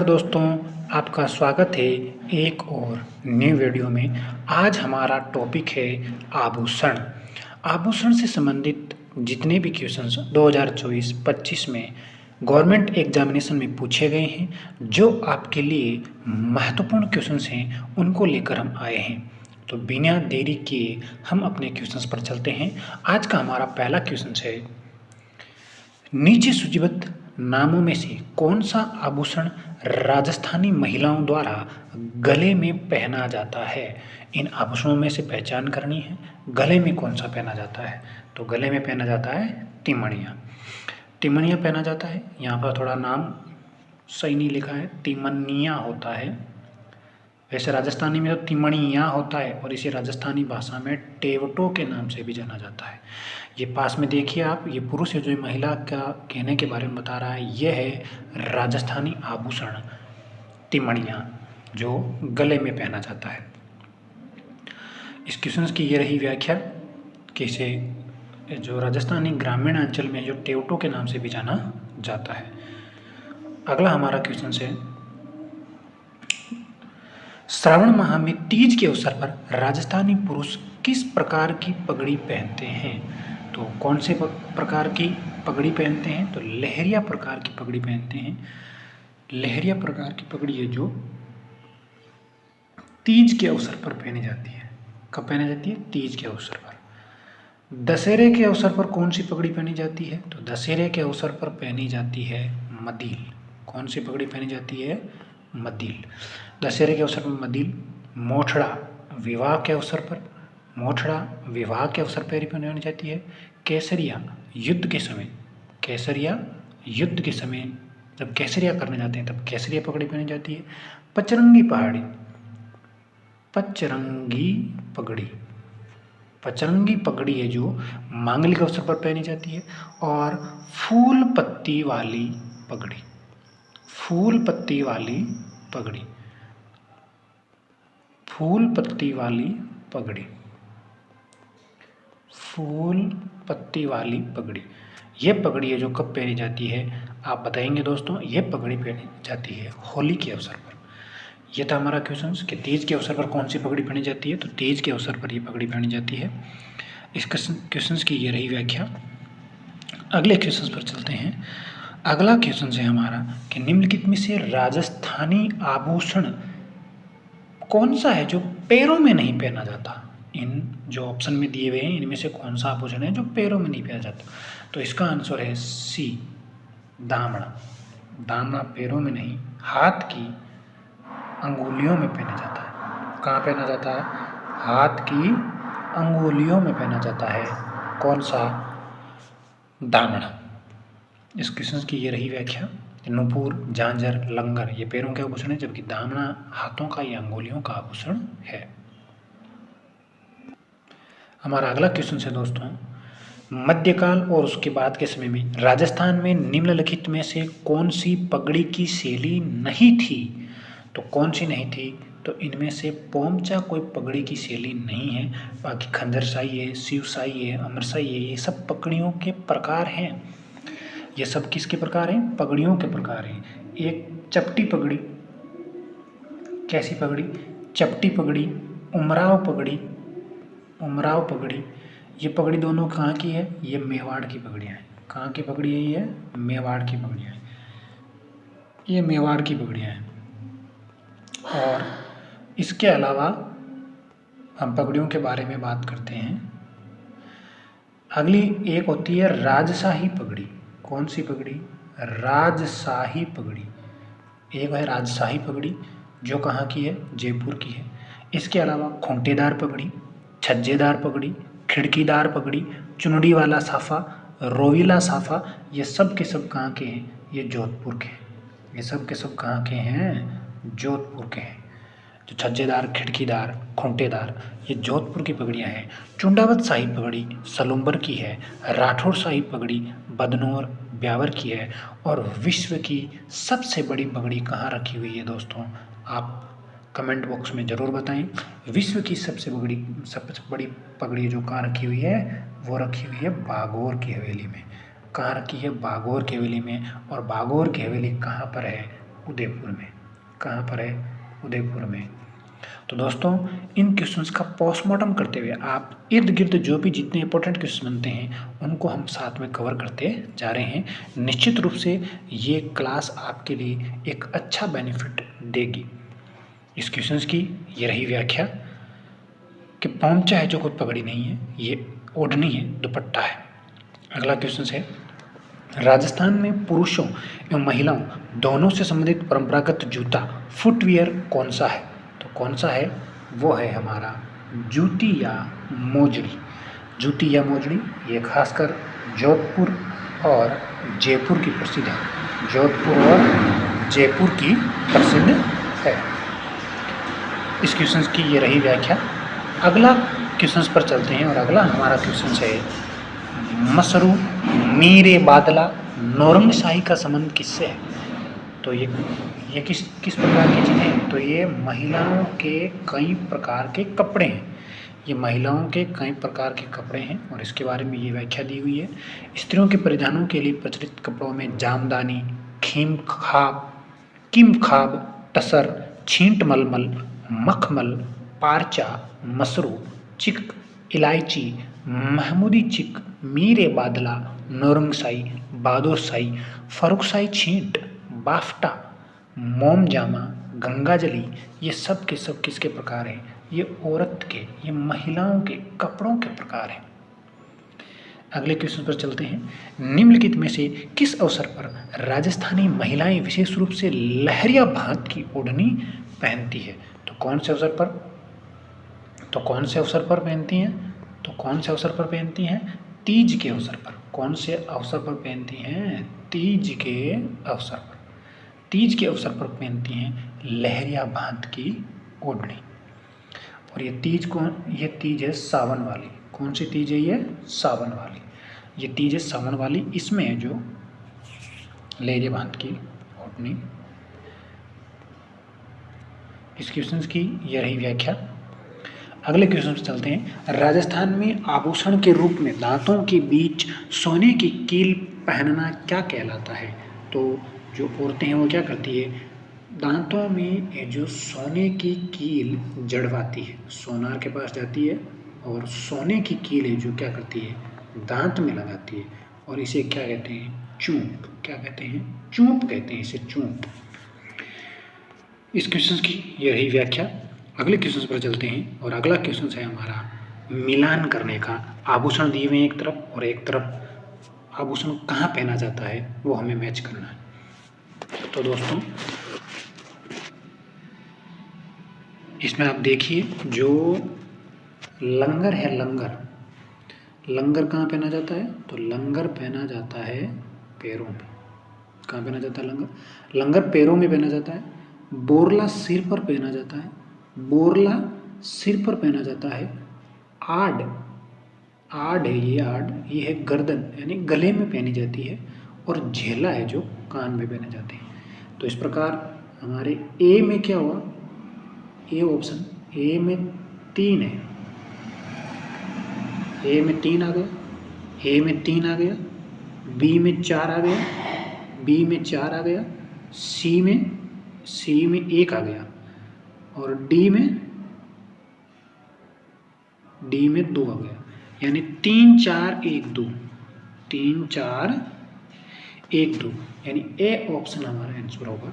दोस्तों, आपका स्वागत है एक और न्यू वीडियो में। आज हमारा टॉपिक है आभूषण। आभूषण से संबंधित जितने भी क्वेश्चंस 2024-25 में गवर्नमेंट एग्जामिनेशन में पूछे गए हैं, जो आपके लिए महत्वपूर्ण क्वेश्चंस हैं, उनको लेकर हम आए हैं। तो बिना देरी किए हम अपने क्वेश्चंस पर चलते हैं। आज का हमारा पहला क्वेश्चन है, नीचे सूचीबद्ध नामों में से कौन सा आभूषण राजस्थानी महिलाओं द्वारा गले में पहना जाता है? इन आभूषणों में से पहचान करनी है, गले में कौन सा पहना जाता है। तो गले में पहना जाता है तिमणिया। तिमणिया पहना जाता है। यहाँ पर थोड़ा नाम सही नहीं लिखा है, तिमनिया होता है। वैसे राजस्थानी में तो तिमणिया होता है और इसे राजस्थानी भाषा में टेवटो के नाम से भी जाना जाता है। ये पास में देखिए आप, ये पुरुष है जो महिला का कहने के बारे में बता रहा है। यह है राजस्थानी आभूषण तिमणिया, जो गले में पहना जाता है। इस क्वेश्चन की ये रही व्याख्या कि इसे जो राजस्थानी ग्रामीण अंचल में जो टेवटो के नाम से भी जाना जाता है। अगला हमारा क्वेश्चन है, श्रावण माह में तीज के अवसर पर राजस्थानी पुरुष किस प्रकार की पगड़ी पहनते हैं? तो कौन से प्रकार की पगड़ी पहनते हैं? तो लहरिया प्रकार की पगड़ी पहनते हैं। लहरिया प्रकार की पगड़ी है जो तीज के अवसर पर पहनी जाती है। कब पहनी जाती है? तीज के अवसर पर। दशहरे के अवसर पर कौन सी पगड़ी पहनी जाती है? तो दशहरे के अवसर पर पहनी जाती है मदील। कौन सी पगड़ी पहनी जाती है? मदील। दशहरे के अवसर पर मदील। मोठड़ा विवाह के अवसर पर, मोठड़ा विवाह के अवसर पर पहनी जाती है। केसरिया युद्ध के समय, केसरिया युद्ध के समय जब केसरिया करने जाते हैं तब केसरिया पगड़ी पहनी जाती है। पचरंगी पहाड़ी, पचरंगी पगड़ी, पचरंगी पगड़ी है जो मांगलिक अवसर पर पहनी जाती है। और फूल पत्ती वाली पगड़ी, फूल पत्ती वाली पगड़ी, फूल पत्ती वाली पगड़ी, फूल पत्ती वाली पगड़ी। यह पगड़ी है जो कब पहनी जाती है आप बताएंगे दोस्तों? यह पगड़ी पहनी जाती है होली के अवसर पर। यह था हमारा क्वेश्चन कि तीज के अवसर पर कौन सी पगड़ी पहनी जाती है। तो तीज के अवसर पर यह पगड़ी पहनी जाती है। इस क्वेश्चन की ये रही व्याख्या। अगले क्वेश्चन पर चलते हैं। अगला क्वेश्चन है हमारा कि निम्नलिखित में से राजस्थानी आभूषण कौन सा है जो पैरों में नहीं पहना जाता? इन जो ऑप्शन में दिए हुए हैं इनमें से कौन सा आभूषण है जो पैरों में नहीं पहना जाता? तो इसका आंसर है सी, दामड़ा। दामड़ा पैरों में नहीं, हाथ की अंगुलियों में पहना जाता है। कहाँ पहना जाता है? हाथ की अंगुलियों में पहना जाता है। कौन सा? दामड़ा। इस क्वेश्चन की ये रही व्याख्या। नुपुर, झांझर, लंगर ये पैरों के आभूषण है, जबकि दामना हाथों का या अंगुलियों का आभूषण है। हमारा अगला क्वेश्चन है दोस्तों, मध्यकाल और उसके बाद के समय में राजस्थान में निम्नलिखित में से कौन सी पगड़ी की शैली नहीं थी? तो कौन सी नहीं थी? तो इनमें से पोमचा कोई पगड़ी की शैली नहीं है। बाकी खंजरशाही है, शिवशाही है, अमरशाही है, ये सब पगड़ियों के प्रकार हैं। ये सब किसके प्रकार हैं? पगड़ियों के प्रकार हैं। एक चपटी पगड़ी, कैसी पगड़ी? चपटी पगड़ी, उमराव पगड़ी, उमराव पगड़ी। ये पगड़ी दोनों कहाँ की है? ये मेवाड़ की पगड़ियाँ हैं। कहाँ की पगड़ी है ये? मेवाड़ की पगड़ियाँ हैं। ये मेवाड़ की पगड़ियाँ हैं। और इसके अलावा हम पगड़ियों के बारे में बात करते हैं। अगली एक होती है राजशाही पगड़ी। कौन सी पगड़ी? राजशाही पगड़ी। एक है राजशाही पगड़ी जो कहाँ की है? जयपुर की है। इसके अलावा खूंटेदार पगड़ी, छज्जेदार पगड़ी, खिड़कीदार पगड़ी, चुनड़ी वाला साफा, रोविला साफा, ये सब के सब कहाँ के हैं? ये जोधपुर के हैं। ये सब के सब कहाँ के हैं? जोधपुर के हैं। जो छज्जेदार, खिड़कीदार, खूंटेदार, ये जोधपुर की पगड़ियाँ हैं। चुंडावत शाही पगड़ी सलुम्बर की है। राठौर शाही पगड़ी बदनौर, ब्यावर की है। और विश्व की सबसे बड़ी पगड़ी कहाँ रखी हुई है दोस्तों? आप कमेंट बॉक्स में ज़रूर बताएं। विश्व की सबसे बड़ी पगड़ी जो कहाँ रखी हुई है? वो रखी हुई है बागोर की हवेली में। कहाँ रखी है? बागोर की हवेली में। और बागोर की हवेली कहाँ पर है? उदयपुर में। कहाँ पर है? उदयपुर में। तो दोस्तों इन क्वेश्चंस का पोस्टमार्टम करते हुए आप इर्द गिर्द जो भी जितने इंपॉर्टेंट क्वेश्चन बनते हैं उनको हम साथ में कवर करते जा रहे हैं। निश्चित रूप से ये क्लास आपके लिए एक अच्छा बेनिफिट देगी। इस क्वेश्चंस की ये रही व्याख्या कि पौंचा है जो कोई पगड़ी नहीं है, ये ओढ़नी है, दुपट्टा है। अगला क्वेश्चन है, राजस्थान में पुरुषों एवं महिलाओं दोनों से संबंधित परंपरागत जूता फुटवियर कौन सा है? तो कौन सा है? वो है हमारा जूती या मोजड़ी। जूती या मोजड़ी ये खासकर जोधपुर और जयपुर की प्रसिद्ध है। जोधपुर और जयपुर की प्रसिद्ध है। इस क्वेश्चन की ये रही व्याख्या। अगला क्वेश्चन पर चलते हैं और अगला हमारा क्वेश्चन है, मसरू मीरे बादला नौरंगशाही का संबंध किससे है? तो ये किस प्रकार की चीज़ें हैं? तो ये महिलाओं के कई प्रकार के कपड़े हैं। ये महिलाओं के कई प्रकार के कपड़े हैं और इसके बारे में ये व्याख्या दी हुई है। स्त्रियों के परिधानों के लिए प्रचलित कपड़ों में जामदानी, किमखाब, टसर, छींट मलमल, मखमल, पारचा, मसरू, चिक, इलायची, महमूदी चिक, मीरे बादला, नौरंगशाही, बहादुरशाही, फर्रुखशाही छींट, बाफ्टा, मोमजामा, गंगाजली, ये सब के सब किसके प्रकार हैं? ये औरत के, ये महिलाओं के कपड़ों के प्रकार हैं। अगले क्वेश्चन पर चलते हैं। निम्नलिखित में से किस अवसर पर राजस्थानी महिलाएं विशेष रूप से लहरिया भात की ओढ़नी पहनती है? तो कौन से अवसर पर? तो कौन से अवसर पर पहनती हैं? तो कौन से अवसर पर पहनती हैं? तीज के अवसर पर। कौन से अवसर पर पहनती हैं? तीज के अवसर पर। तीज के अवसर पर पहनती हैं लहरिया भात की ओढ़नी। और ये तीज है सावन वाली। कौन सी तीज है ये? सावन वाली। ये तीज है सावन वाली। इसमें है जो लहरिया भात की ओढ़नी। इस क्वेश्चन की यह रही व्याख्या। अगले क्वेश्चन पर चलते हैं। राजस्थान में आभूषण के रूप में दांतों के बीच सोने की कील पहनना क्या कहलाता है? तो जो औरतें हैं वो क्या करती है? दांतों में जो सोने की कील जड़वाती है, सोनार के पास जाती है और सोने की कील है जो क्या करती है? दांत में लगाती है और इसे क्या कहते हैं? चूंप। क्या कहते हैं? चूंप कहते हैं इसे, चूंप। इस क्वेश्चन की यह रही व्याख्या। अगले क्वेश्चन पर चलते हैं और अगला क्वेश्चन है हमारा मिलान करने का। आभूषण दिए हुए हैं एक तरफ और एक तरफ आभूषण कहाँ पहना जाता है वो हमें मैच करना है। तो दोस्तों इसमें आप देखिए जो लंगर है, लंगर कहाँ पहना जाता है? तो लंगर पहना जाता है पैरों में। कहाँ पहना जाता है लंगर? लंगर पैरों में पहना जाता है। बोरला सिर पर पहना जाता है। बोरला सिर पर पहना जाता है। आड़ है ये, ये है गर्दन यानी गले में पहनी जाती है। और झेला है जो कान में पहने जाते हैं। तो इस प्रकार हमारे ए में क्या हुआ? ए ऑप्शन, ए में 3 है। ए में 3 आ गया, ए में 3 आ गया, बी में 4 आ गया, बी में 4 आ गया, सी में 1 आ गया और डी में 2 आ गया। यानी 3 4 1 2, 3 4 1 2, यानी ए ऑप्शन हमारा आंसर होगा।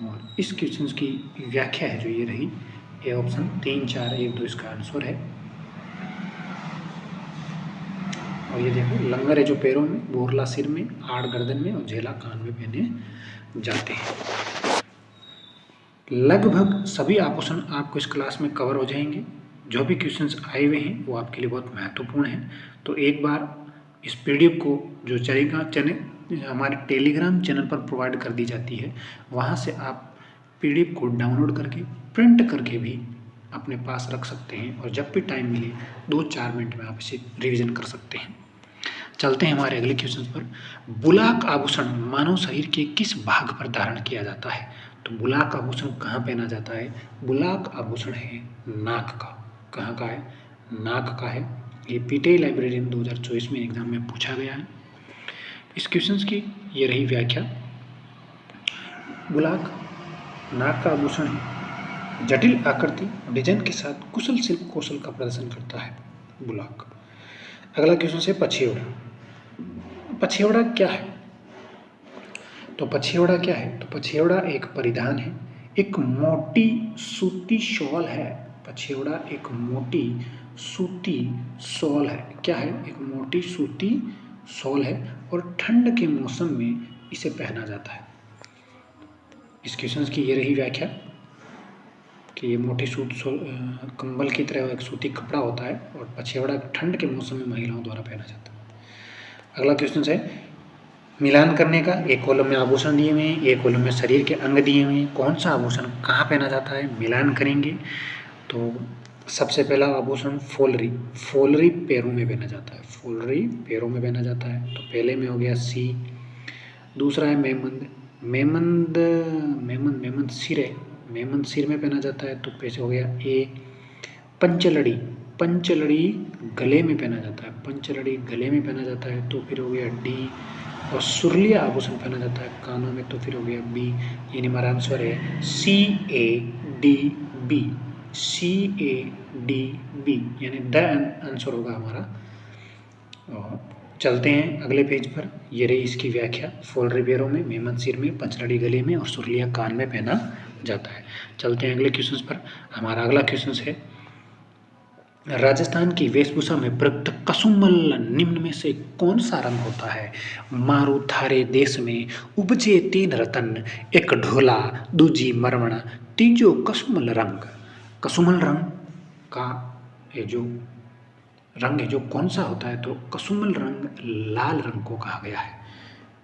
और इस क्वेश्चन की व्याख्या है जो ये रही, ए ऑप्शन 3 4 1 2 इसका आंसर है। और ये देखो लंगर है जो पैरों में, बोरला सिर में, आड़ गर्दन में और झेला कान में पहने जाते हैं। लगभग सभी आभूषण आपको इस क्लास में कवर हो जाएंगे। जो भी क्वेश्चंस आए हुए हैं वो आपके लिए बहुत महत्वपूर्ण हैं। तो एक बार इस पीडीएफ को जो चलेगा हमारे टेलीग्राम चैनल पर प्रोवाइड कर दी जाती है, वहाँ से आप पीडीएफ को डाउनलोड करके प्रिंट करके भी अपने पास रख सकते हैं और जब भी टाइम मिले 2-4 मिनट में आप इसे रिवीजन कर सकते हैं। चलते हैं हमारे अगले क्वेश्चन पर। बुलाक आभूषण मानव शरीर के किस भाग पर धारण किया जाता है? तो बुलाक आभूषण कहाँ पहना जाता है? बुलाक आभूषण है नाक का। कहाँ का है? नाक का है। ये पीटीआई लाइब्रेरियन 2024 में एग्जाम में पूछा गया है। इस क्वेश्चन की ये रही व्याख्या। बुलाक नाक का आभूषण है। जटिल आकृति और डिजाइन के साथ कुशल शिल्प कौशल का प्रदर्शन करता है बुलाक। अगला क्वेश्चन है पछेवड़ा। पछेवड़ा क्या है? तो पछेवड़ा क्या है? तो पछेवड़ा एक परिधान है, एक मोटी सूती शॉल है। पछेवड़ा एक मोटी सूती शॉल है। क्या है? एक मोटी सूती शॉल है और ठंड के मौसम में इसे पहना जाता है। इस क्वेश्चन की ये रही व्याख्या कि ये मोटी कंबल की तरह एक सूती कपड़ा होता है और पछेवड़ा ठंड के मौसम में महिलाओं द्वारा पहना जाता है। अगला क्वेश्चन है मिलान करने का। एक कॉलम में आभूषण दिए हुए हैं, एक कॉलम में शरीर के अंग दिए हुए हैं। कौन सा आभूषण कहाँ पहना जाता है? मिलान करेंगे तो सबसे पहला आभूषण फोलरी। फोलरी पैरों में पहना जाता है। फोलरी पैरों में पहना जाता है। तो पहले में हो गया सी। दूसरा है मेमंद। मेमंद मेमंद मेमंद सिर है। मेमंद सिर में पहना जाता है। तो पैसे हो गया ए। पंचलड़ी। पंचलड़ी गले में पहना जाता है। पंचलड़ी गले में पहना जाता है। तो फिर हो गया डी। और सुरलिया आभूषण पहना जाता है कानों में। तो फिर हो गया बी। यानी हमारा आंसर है C A D B. C A D B यानी द आंसर होगा हमारा। और चलते हैं अगले पेज पर। ये रही इसकी व्याख्या। फोलरी पैरों में, मेमन सिर में, पंचलड़ी गले में और सुरलिया कान में पहना जाता है। चलते हैं अगले क्वेश्चन पर। हमारा अगला क्वेश्चन है राजस्थान की वेशभूषा में प्रयुक्त कसुमल निम्न में से कौन सा रंग होता है? मारू थारे देश में उपजे तीन रतन, एक ढोला दूजी मरवण तीजो कसुमल रंग। कसुमल रंग का ये जो रंग है जो कौन सा होता है? तो कसुमल रंग लाल रंग को कहा गया है।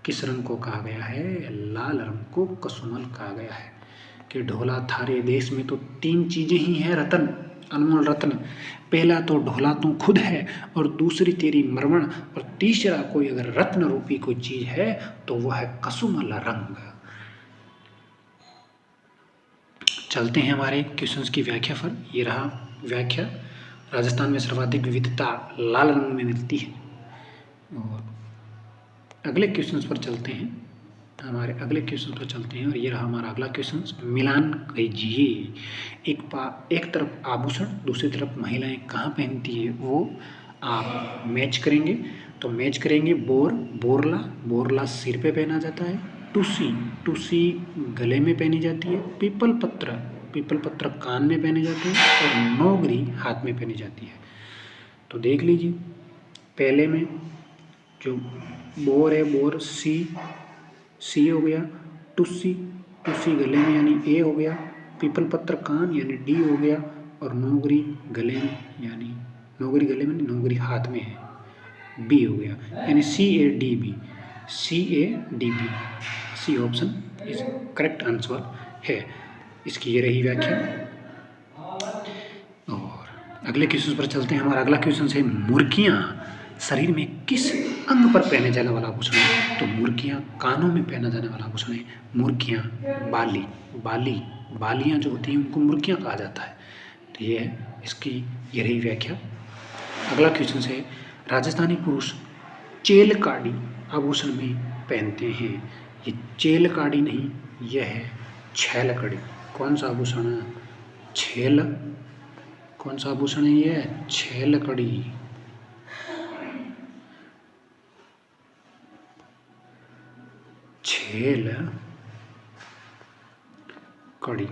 किस रंग को कहा गया है? लाल रंग को कसुमल कहा गया है। कि ढोला थारे देश में तो तीन चीजें ही हैं रतन, अनमोल रत्न। पहला तो ढोला तू खुद है और दूसरी तेरी मरवण और तीसरा कोई अगर रत्न रूपी कोई चीज है तो वह है कसुमल रंग। चलते हैं हमारे क्वेश्चंस की व्याख्या पर। ये रहा व्याख्या। राजस्थान में सर्वाधिक विविधता लाल रंग में मिलती है। और अगले क्वेश्चंस पर चलते हैं। हमारे अगले क्वेश्चन पर चलते हैं और ये रहा हमारा अगला क्वेश्चन। मिलान कीजिए। एक तरफ आभूषण, दूसरी तरफ महिलाएं कहाँ पहनती है वो आप मैच करेंगे। तो मैच करेंगे बोर, बोरला, बोरला सिर पे पहना जाता है। टूसी, टूसी गले में पहनी जाती है। पीपल पत्र, पीपल पत्र कान में पहने जाते हैं और नौगरी हाथ में पहनी जाती है। तो देख लीजिए पहले में जो बोर है, बोर सी हो गया। टुस्सी, टुस्सी गले में यानी ए हो गया। पीपल पत्र कान यानी डी हो गया। और नौगरी गले में यानी नौगरी गले में नौगरी हाथ में है, बी हो गया। यानी C A D B, C A D B, C option is correct answer है। इसकी ये रही व्याख्या। और अगले क्वेश्चन पर चलते हैं। हमारा अगला क्वेश्चन है मुर्गियाँ शरीर में किस अंग पर पहने जाने वाला आभूषण है? तो मुर्गियाँ कानों में पहना जाने वाला आभूषण है। मुर्गियाँ बाली, बाली, बालियाँ जो होती हैं उनको मुर्गियाँ कहा जाता है। तो ये है इसकी ये रही व्याख्या। अगला क्वेश्चन है राजस्थानी पुरुष चेलकाड़ी आभूषण में पहनते हैं। ये चेलकाड़ी नहीं, यह है छैलकड़ी। कौन सा आभूषण है? छेल। कौन सा आभूषण है? ये छैलकड़ी। छेल कड़ी,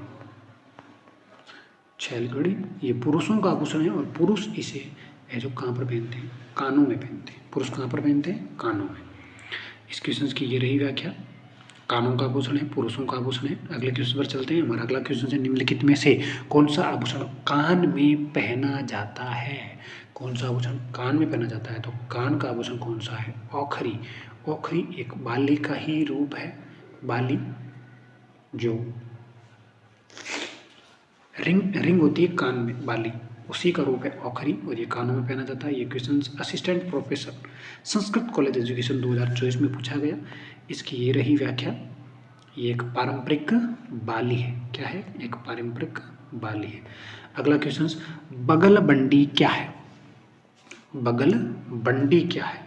छैल कड़ी ये पुरुषों का आभूषण है और पुरुष इसे है जो कहाँ पर पहनते हैं? कानों में पहनते हैं। पुरुष कहाँ पर पहनते हैं? कानों में। इस क्वेश्चन की ये रही व्याख्या। कानों का आभूषण है, पुरुषों का आभूषण है। अगले क्वेश्चन पर चलते हैं। हमारा अगला क्वेश्चन है निम्नलिखित में से कौन सा आभूषण कान में पहना जाता है? कौन सा आभूषण कान में पहना जाता है? तो कान का आभूषण कौन सा है? औखरी। औखरी एक बाली का ही रूप है। बाली जो रिंग होती है कान में, बाली उसी का रूप है औखरी और ये कानों में पहना जाता है। ये question assistant professor Sanskrit college education 2024 में पूछा गया। इसकी ये रही व्याख्या। ये एक पारंपरिक बाली है। क्या है? एक पारंपरिक बाली है। अगला क्वेश्चन बगल बंडी क्या है? बगल बंडी क्या है?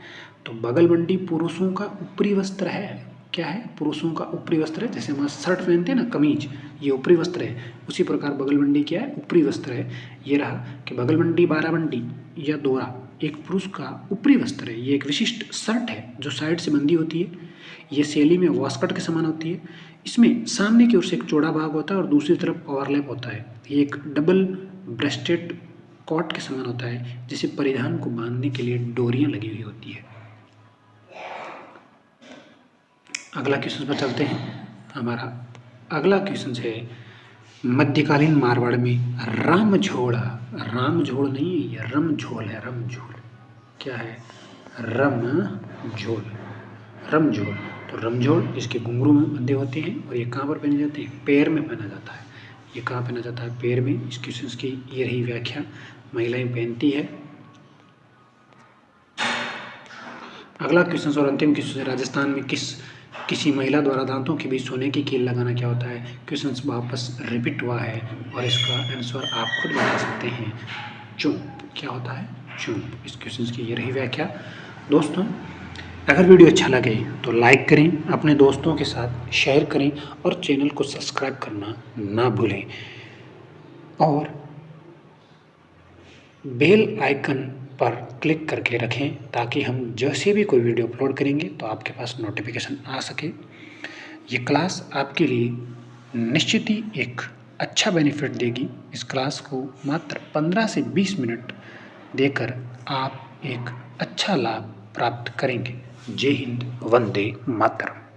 तो बगल बंडी पुरुषों का ऊपरी वस्त्र है। क्या है, पुरुषों का ऊपरी वस्त्र है। जैसे हम शर्ट पहनते हैं ना, कमीज, ये ऊपरी वस्त्र है। उसी प्रकार बगलबंडी क्या है, ऊपरी वस्त्र है। ये रहा कि बगलबंडी, बाराबंडी या दोरा एक पुरुष का ऊपरी वस्त्र है। ये एक विशिष्ट शर्ट है जो साइड से बंदी होती है। ये शैली में वास्कट के समान होती है। इसमें सामने की ओर से एक चौड़ा भाग होता है और दूसरी तरफ ओवरलैप होता है। ये एक डबल ब्रेस्टेड कॉट के समान होता है, जिसे परिधान को बांधने के लिए डोरियां लगी हुई होती है। अगला क्वेश्चन पर चलते हैं। हमारा अगला क्वेश्चन है, मध्यकालीन मारवाड़ में रामझोड़ा, रामझोड़ नहीं है, ये रमझोल है, रमझोल। क्या है, रमझोल, रमझोल। तो रमझोल इसके घुंघरू में बंधे होते हैं और ये कहाँ पर पहने जाते हैं, पैर में पहना जाता है। ये कहाँ पहना जाता है, पैर में। इस क्वेश्चन की ये रही व्याख्या, महिलाएं पहनती है। अगला क्वेश्चन और अंतिम क्वेश्चन है, राजस्थान में किसी महिला द्वारा दांतों के बीच सोने की कील लगाना क्या होता है। क्वेश्चन वापस रिपीट हुआ है और इसका आंसर आप खुद बता सकते हैं, चुप। क्या होता है, चुप। इस क्वेश्चन की ये रही व्याख्या। दोस्तों, अगर वीडियो अच्छा लगे तो लाइक करें, अपने दोस्तों के साथ शेयर करें और चैनल को सब्सक्राइब करना ना भूलें और बेल आइकन पर क्लिक करके रखें ताकि हम जैसे भी कोई वीडियो अपलोड करेंगे तो आपके पास नोटिफिकेशन आ सके। ये क्लास आपके लिए निश्चित ही एक अच्छा बेनिफिट देगी। इस क्लास को मात्र 15 से 20 मिनट देकर आप एक अच्छा लाभ प्राप्त करेंगे। जय हिंद, वंदे मातरम।